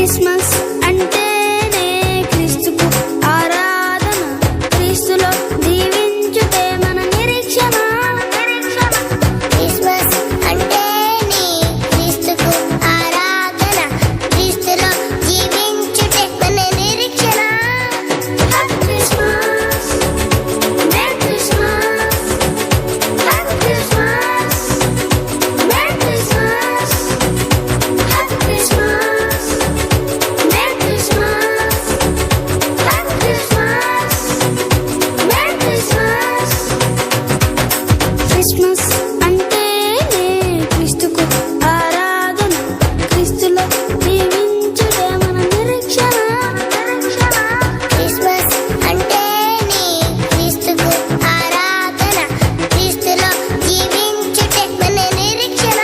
Christmas అంటేనే క్రీస్తుకు ఆరాధన, క్రీస్తులో జీవించుటే మన నిరీక్షణ. క్రిస్మస్ అంటేనే క్రీస్తుకు ఆరాధన, క్రీస్తులో జీవించుటే మన నిరీక్షణ. Happy Christmas, merry Christmas, happy Christmas, merry Christmas, happy Christmas, merry Christmas, happy Christmas, merry Christmas. Christmas అంటేనే క్రీస్తుకు ఆరాధన, క్రీస్తులో జీవించుటే మన నిరీక్షణ. క్రిస్మస్ అంటేనే క్రీస్తుకు ఆరాధన, క్రీస్తులో జీవించుటే మన నిరీక్షణ.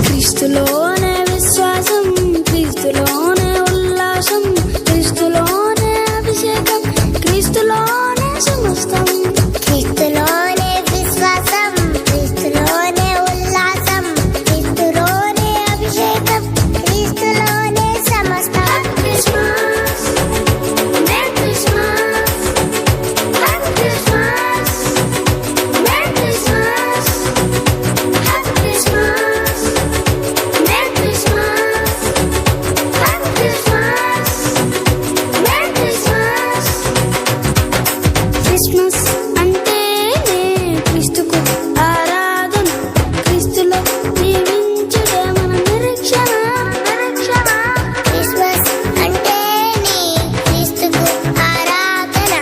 క్రీస్తులోనే విశ్వాసం, క్రీస్తులోనే ఉల్లాసం, క్రీస్తులోనే అభిషేకం, క్రీస్తులోనే సమస్తం. క్రీస్తులోనే విశ్వాసం, క్రీస్తులోనే ఉల్లాసం, క్రీస్తులోనే అభిషేకం, క్రీస్తులోనే సమస్తం. Christmas, merry Christmas, happy Christmas, merry Christmas, happy Christmas, merry Christmas, happy Christmas, merry Christmas. Christmas అంటేనే క్రీస్తుకు ఆరాధన, క్రీస్తులో జీవించుటే మన నిరీక్షణ. క్రిస్మస్ అంటేనే క్రీస్తుకు ఆరాధన,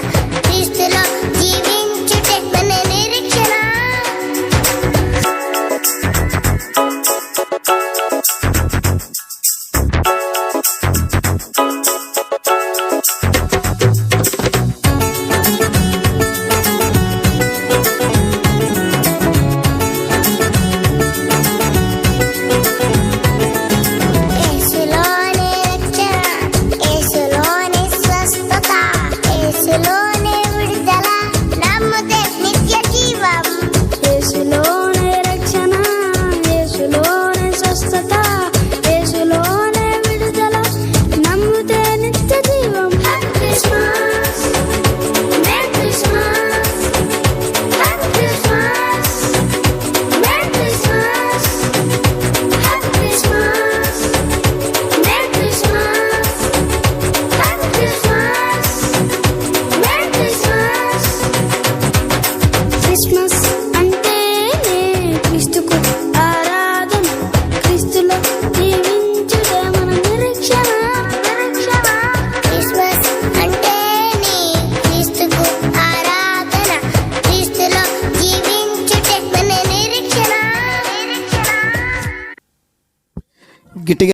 క్రీస్తులో జీవించుటే మన నిరీక్షణ. యేసులోనే రక్షణ, యేసులోనే స్వస్థత, యేసులోనే విడుదల, నమ్మితే నిత్య జీవం. యేసులోనే రక్షణ, యేసులోనే స్వస్థత, యేసులోనే విడుదల, నమ్మితే నిత్య జీవం. Happy Christmas, merry Christmas, happy Christmas, merry Christmas, happy Christmas, merry Christmas, happy Christmas, merry Christmas. Christmas అంటేనే క్రీస్తుకు ఆరాధన, క్రీస్తులో జీవించుటే మన నిరీక్షణ. క్రిస్మస్ అంటేనే క్రీస్తుకు ఆరాధన, క్రీస్తులో జీవించుటే మన నిరీక్షణ. గట్టిగా